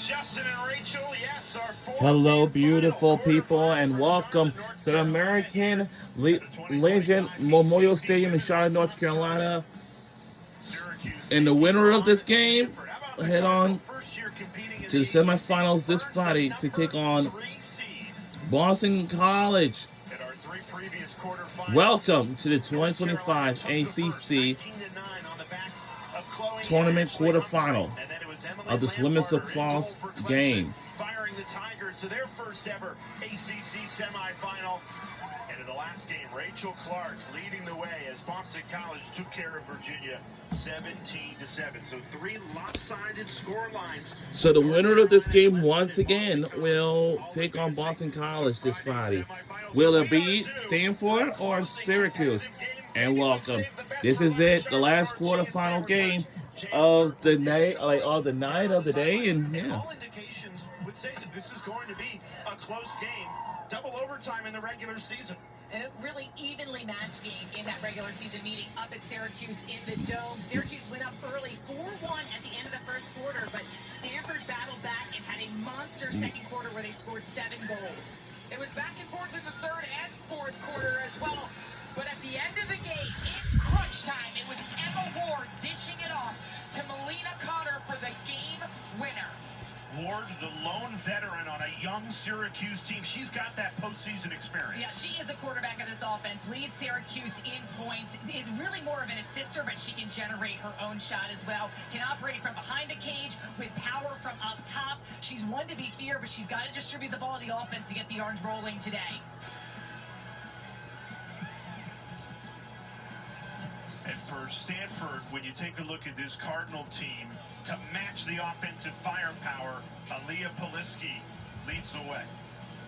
Justin and Rachel. Yes, our Hello, beautiful people, and welcome to the American Legion Memorial Stadium in Charlotte, North Carolina. And the winner of this game head on to the semifinals this Friday to take on Boston College. Welcome to the 2025 ACC tournament quarterfinal of this women's lacrosse game. Firing the Tigers to their first ever ACC semifinal. And in the last game, Rachel Clark leading the way as Boston College took care of Virginia 17-7. So 3 lopsided score lines. So the winner of this game once again will take on Boston College this Friday. Will it be Stanford or Syracuse? And welcome. This is it, the last quarterfinal game of the night, of the day, and yeah. All indications would say that this is going to be a close game, double overtime in the regular season. And a really evenly matched game in that regular season meeting up at Syracuse in the Dome. Syracuse went up early 4-1 at the end of the first quarter, but Stanford battled back and had a monster second quarter where they scored 7 goals. It was back and forth in the third and fourth quarter as well. But at the end of the game, in crunch time, it was Emma Ward dishing it off to Melina Cotter for the game winner. Ward, the lone veteran on a young Syracuse team. She's got that postseason experience. Yeah, she is the quarterback of this offense. Leads Syracuse in points. Is really more of an assister, but she can generate her own shot as well. Can operate from behind the cage with power from up top. She's one to be feared, but she's got to distribute the ball to the offense to get the Orange rolling today. And for Stanford, when you take a look at this Cardinal team, to match the offensive firepower, Aaliyah Poliski leads the way.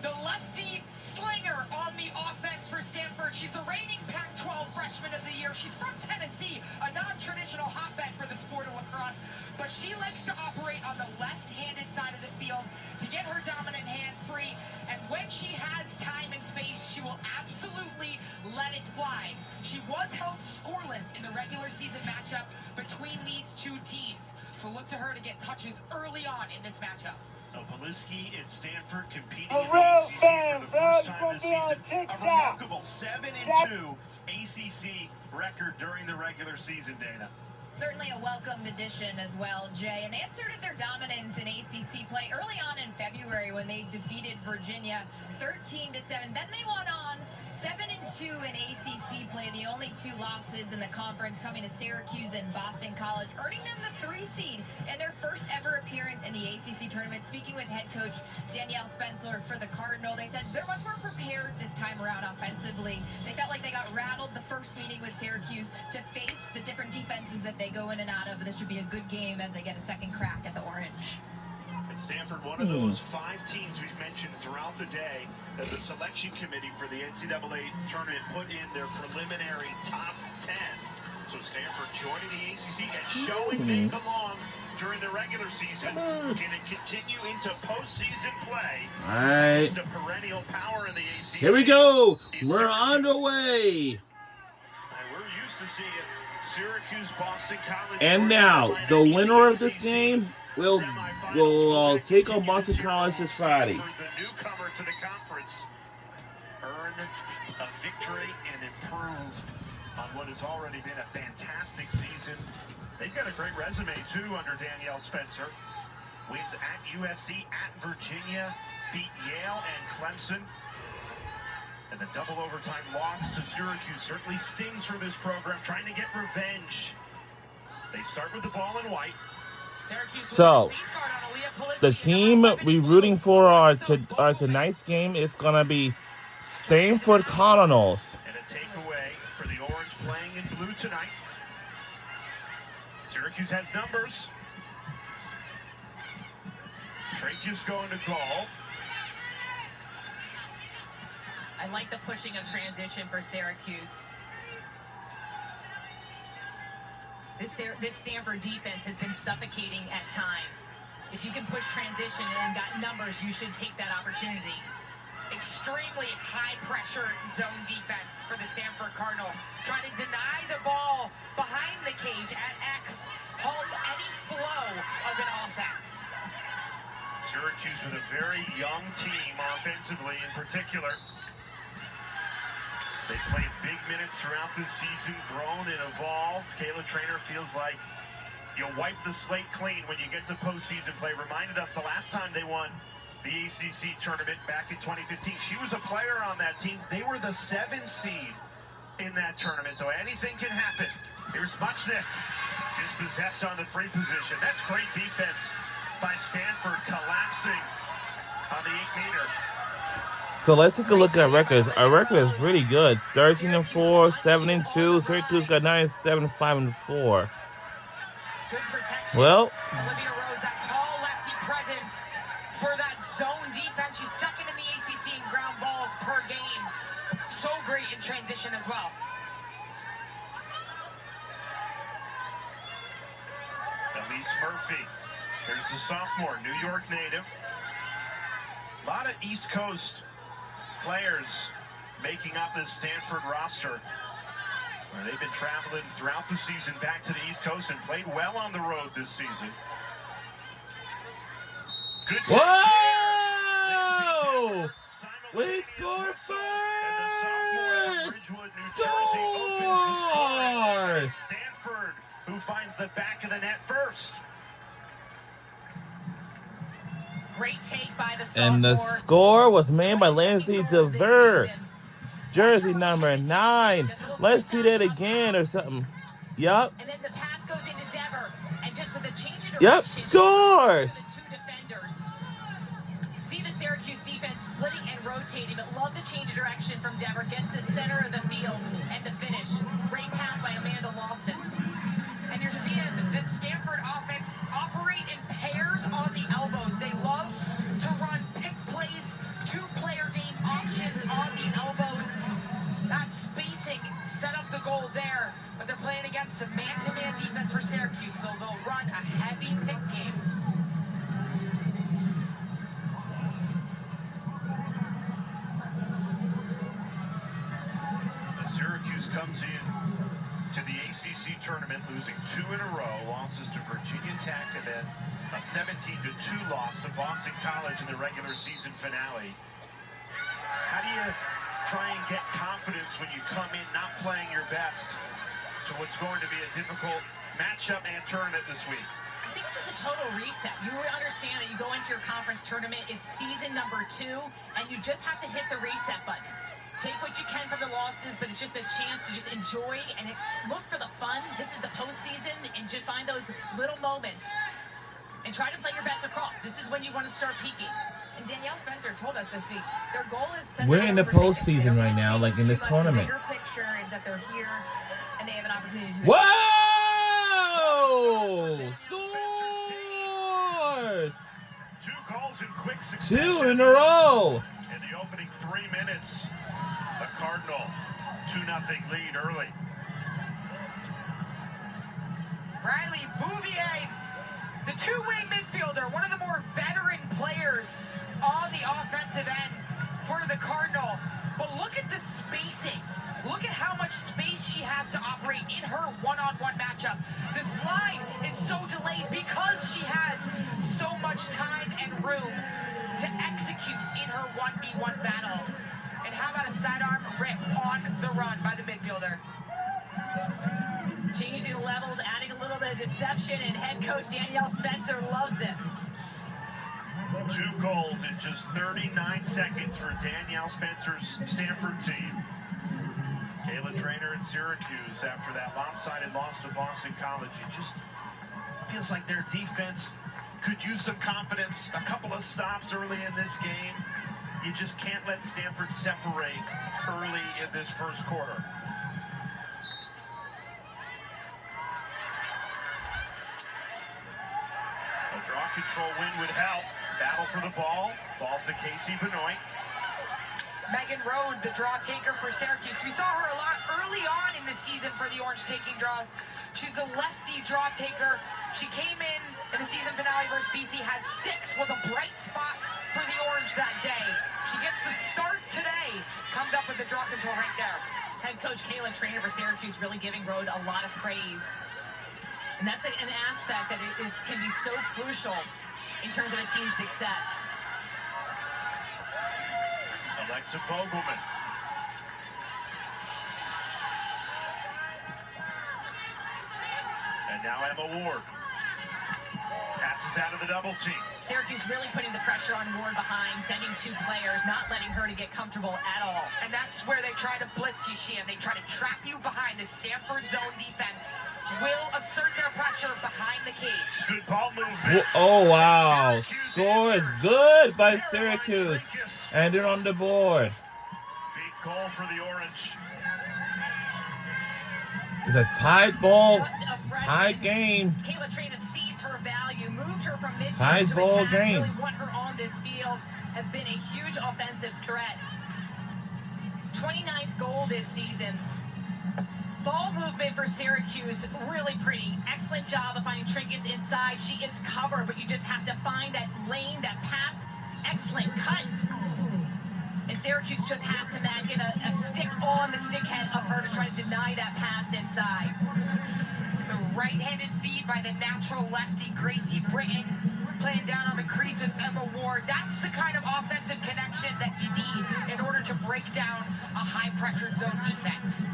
The lefty slinger on the offense for Stanford. She's the reigning Pac-12 freshman of the year. She's from Tennessee, a non-traditional hotbed for the sport of lacrosse, but she likes to operate on the left-handed side of the field to get her dominant hand free, and when she has time and space, she will absolutely let it fly. She was held scoreless in the regular season matchup between these two teams, so look to her to get touches early on in this matchup. Poliski at Stanford competing in the ACC for the first time this season. A remarkable 7-2 ACC record during the regular season, Dana. Certainly a welcomed addition as well, Jay. And they asserted their dominance in ACC play early on in February when they defeated Virginia 13-7. Then they went on 7-2 in ACC play, the only 2 losses in the conference coming to Syracuse and Boston College, earning them the 3 seed in their first ever appearance in the ACC tournament. Speaking with head coach Danielle Spencer for the Cardinal, they said they're much more prepared this time around offensively. They felt like they got rattled the first meeting with Syracuse to face the different defenses that they go in and out of. This should be a good game as they get a second crack at the Orange. And Stanford, one of those 5 teams we've mentioned throughout the day that the selection committee for the NCAA tournament put in their preliminary top 10. So Stanford joining the ACC and showing they belong during the regular season. Can it continue into postseason play? All right. It's a perennial power in the ACC. Here we go. We're on the way. And we're used to seeing Syracuse, Boston College. And now, the winner of this game will take on Boston College this Friday. The newcomer to the conference earn a victory and improve on what has already been a fantastic season. They've got a great resume too under Danielle Spencer. Wins at USC, at Virginia, beat Yale and Clemson. And the double overtime loss to Syracuse certainly stings for this program, trying to get revenge. They start with the ball in white. So, the team we're rooting for our tonight's game is going to be Stanford Cardinals. And a takeaway for the Orange playing in blue tonight. Syracuse has numbers. Tracus going to goal. I like the pushing of transition for Syracuse. This Stanford defense has been suffocating at times. If you can push transition and got numbers, you should take that opportunity. Extremely high pressure zone defense for the Stanford Cardinal. Trying to deny the ball behind the cage at X. Halt any flow of an offense. Syracuse with a very young team offensively in particular. They played big minutes throughout this season, grown and evolved. Kayla Trainer feels like you'll wipe the slate clean when you get to postseason play. Reminded us the last time they won the ACC tournament back in 2015. She was a player on that team. They were the 7th seed in that tournament, so anything can happen. Here's Muchnick, dispossessed on the free position. That's great defense by Stanford, collapsing on the 8-meter. So let's take a look at records. Our record is really good. 13-4, 7-2. Syracuse got 9-7, 5-4. Good protection. Well, Olivia Rose, that tall lefty presence for that zone defense. She's second in the ACC in ground balls per game. So great in transition as well. Elise Murphy, here's the sophomore, New York native. A lot of East Coast players making up this Stanford roster, where they've been traveling throughout the season back to the East Coast and played well on the road this season. Good. whoa! We scored first! Scores! Stanford, who finds the back of the net first. Great take by the sophomore. And the score was made by Lindsay DeVere, jersey number 9. Let's see that again or something. Yup. And then the pass goes into Dever, and just with a change of direction, Yep, scores. the 2 defenders. You see the Syracuse defense splitting and rotating, but love the change of direction from Dever. Gets the center of the field and the finish. Great pass by Amanda Lawson. And you're seeing this Stanford offense operate in pairs on the elbows. They love to run pick plays, 2-player game options on the elbows. That spacing set up the goal there, but they're playing against some man-to-man defense for Syracuse, so they'll run a heavy pick game. Syracuse comes in to the ACC tournament, losing 2 in a row, losses to Virginia Tech, and then a 17-2 loss to Boston College in the regular season finale. How do you try and get confidence when you come in not playing your best to what's going to be a difficult matchup and tournament this week? I think it's just a total reset. You understand that you go into your conference tournament, it's season number 2, and you just have to hit the reset button. Take what you can from the losses, but it's just a chance to just enjoy and look for the fun. This is the postseason, and just find those little moments and try to play your best across. This is when you want to start peaking. And Danielle Spencer told us this week their goal is to. We're in the postseason right now, like in this tournament. The bigger picture is that they're here and they have an opportunity to. Whoa! Scores! 2 goals in quick succession. 2 in a row. In the opening 3 minutes, the Cardinal 2-0 lead early. Riley Bouvier, the 2-way midfielder, one of the more veteran players on the offensive end for the Cardinal. But look at the spacing. Look at how much space she has to operate in her one-on-one matchup. The slide is so delayed because she has so much time and room to execute in her 1v1 battle. And how about a sidearm rip on the run by the midfielder? Changing the levels, adding a little bit of deception, and head coach Danielle Spencer loves it. 2 goals in just 39 seconds for Danielle Spencer's Stanford team. Kayla Trainer at Syracuse after that lopsided loss to Boston College. It just feels like their defense could use some confidence. A couple of stops early in this game. You just can't let Stanford separate early in this first quarter. A draw control win would help. Battle for the ball. Falls to Casey Benoit. Megan Rode, the draw taker for Syracuse. We saw her a lot early on in the season for the Orange taking draws. She's the lefty draw taker. She came in the season finale versus BC, had 6, was a bright spot for the Orange that day. She gets the start today, comes up with the draw control right there. Head coach Kayla Trainer for Syracuse really giving Rode a lot of praise. And that's an aspect that can be so crucial in terms of a team's success. Alexa Fogelman. And now Emma Ward. Passes out of the double team. Syracuse really putting the pressure on Ward behind, sending two players, not letting her to get comfortable at all. And that's where they try to blitz you, Sheehan. They try to trap you behind. The Stanford zone defense will assert their pressure behind the cage. Good ball movement. Oh, wow. Score is good by Syracuse. And they're on the board. Big goal for the Orange. It's a tied ball. It's a tied game. Kayla Traina sees her value, moved her from midfield Tied to ball attack, game. really want her on this field, has been a huge offensive threat. 29th goal this season. Ball movement for Syracuse, really pretty. Excellent job of finding trinkets inside. She is covered, but you just have to find that lane, that path. Excellent cut. And Syracuse just has to get a stick on the stick head of her to try to deny that pass inside. The right-handed feed by the natural lefty, Gracie Britton, playing down on the crease with Emma Ward. That's the kind of offensive connection that you need in order to break down a high-pressure zone defense.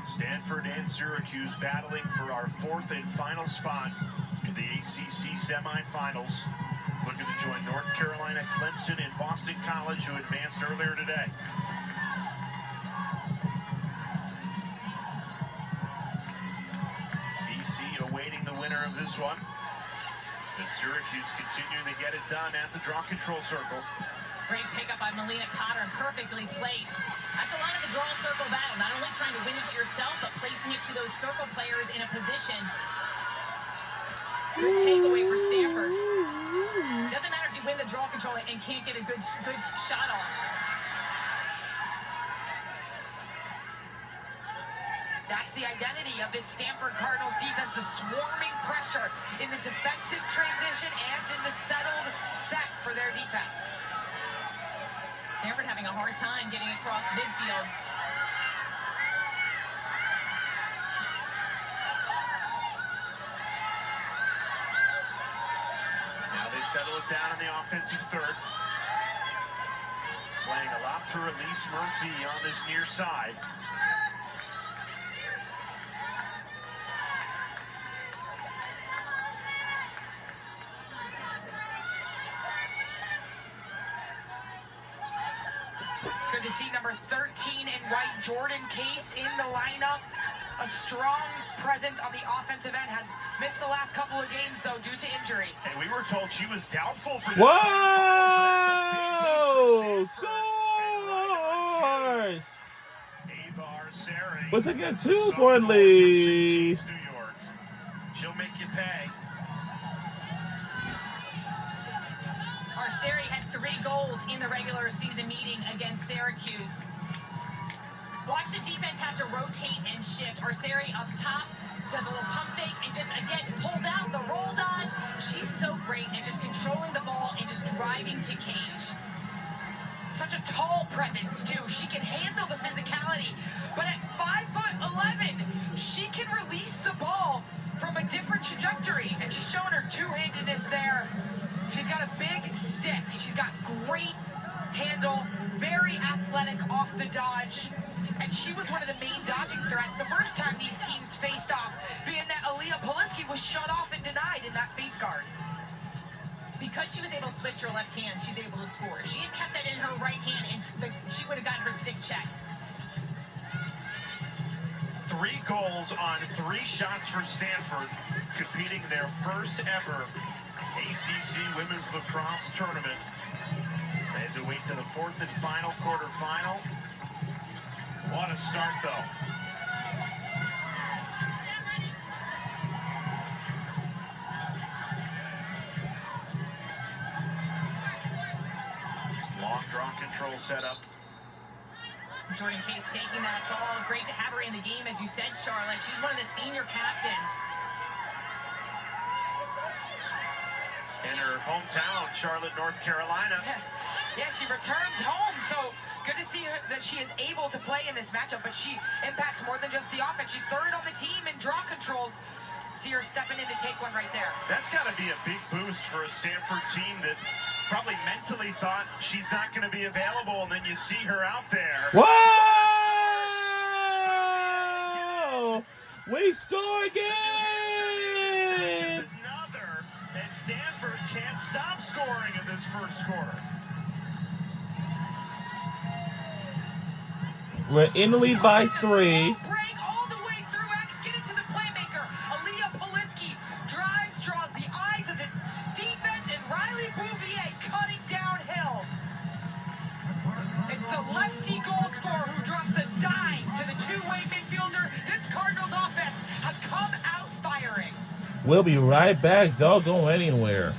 Stanford and Syracuse battling for our fourth and final spot in the ACC semifinals. Looking to join North Carolina, Clemson, and Boston College, who advanced earlier today. BC awaiting the winner of this one. And Syracuse continuing to get it done at the draw control circle. Great pickup by Melina Cotter and perfectly placed. That's a lot of the draw circle battle. Not only trying to win it to yourself, but placing it to those circle players in a position. Good takeaway for Stanford. Doesn't matter if you win the draw control and can't get a good shot off. That's the identity of this Stanford Cardinals defense, the swarming pressure in the defensive transition and in the settled set for their defense. Stanford having a hard time getting across midfield. Now they settle it down in the offensive third. Playing a lot through Elise Murphy on this near side. Good to see number 13 in white, Jordan Case, in the lineup. A strong presence on the offensive end. Has missed the last couple of games, though, due to injury. And we were told she was doubtful for Whoa! Scores! Ava Arceri. We're taking a 2-point lead. New York. She'll make you pay. Arceri had 3 goals in the regular season meeting against Syracuse. Watch the defense have to rotate and shift. Arceri up top, does a little pump fake, and just, again, pulls out the roll dodge. She's so great at just controlling the ball and just driving to cage. Such a tall presence, too. She can handle the physicality, but at 5'11", she can release the ball from a different trajectory, and she's showing her two-handedness there. She's got a big stick. She's got great handle, very athletic off the dodge. And she was one of the main dodging threats the first time these teams faced off, being that Aaliyah Poliski was shut off and denied in that face guard. Because she was able to switch to her left hand, she's able to score. If she had kept that in her right hand, and she would have gotten her stick checked. 3 goals on 3 shots for Stanford, competing their first ever ACC Women's Lacrosse Tournament. They had to wait to the 4th and final quarterfinal. What a start, though. Long draw control setup. Jordan Case taking that ball. Great to have her in the game, as you said, Charlotte. She's one of the senior captains. And her hometown, Charlotte, North Carolina. Yeah, she returns home, so good to see her, that she is able to play in this matchup, but she impacts more than just the offense. She's third on the team in draw controls. See her stepping in to take one right there. That's got to be a big boost for a Stanford team that probably mentally thought she's not going to be available, and then you see her out there. Whoa! We score again! Another, and Stanford can't stop scoring in this first quarter. We're in the lead by 3. Break all the way through X, get it to the playmaker. Aaliyah Poliski drives, draws the eyes of the defense, and Riley Bouvier cutting downhill. It's the lefty goal scorer who drops a dime to the two-way midfielder. This Cardinals offense has come out firing. We'll be right back. Don't go anywhere.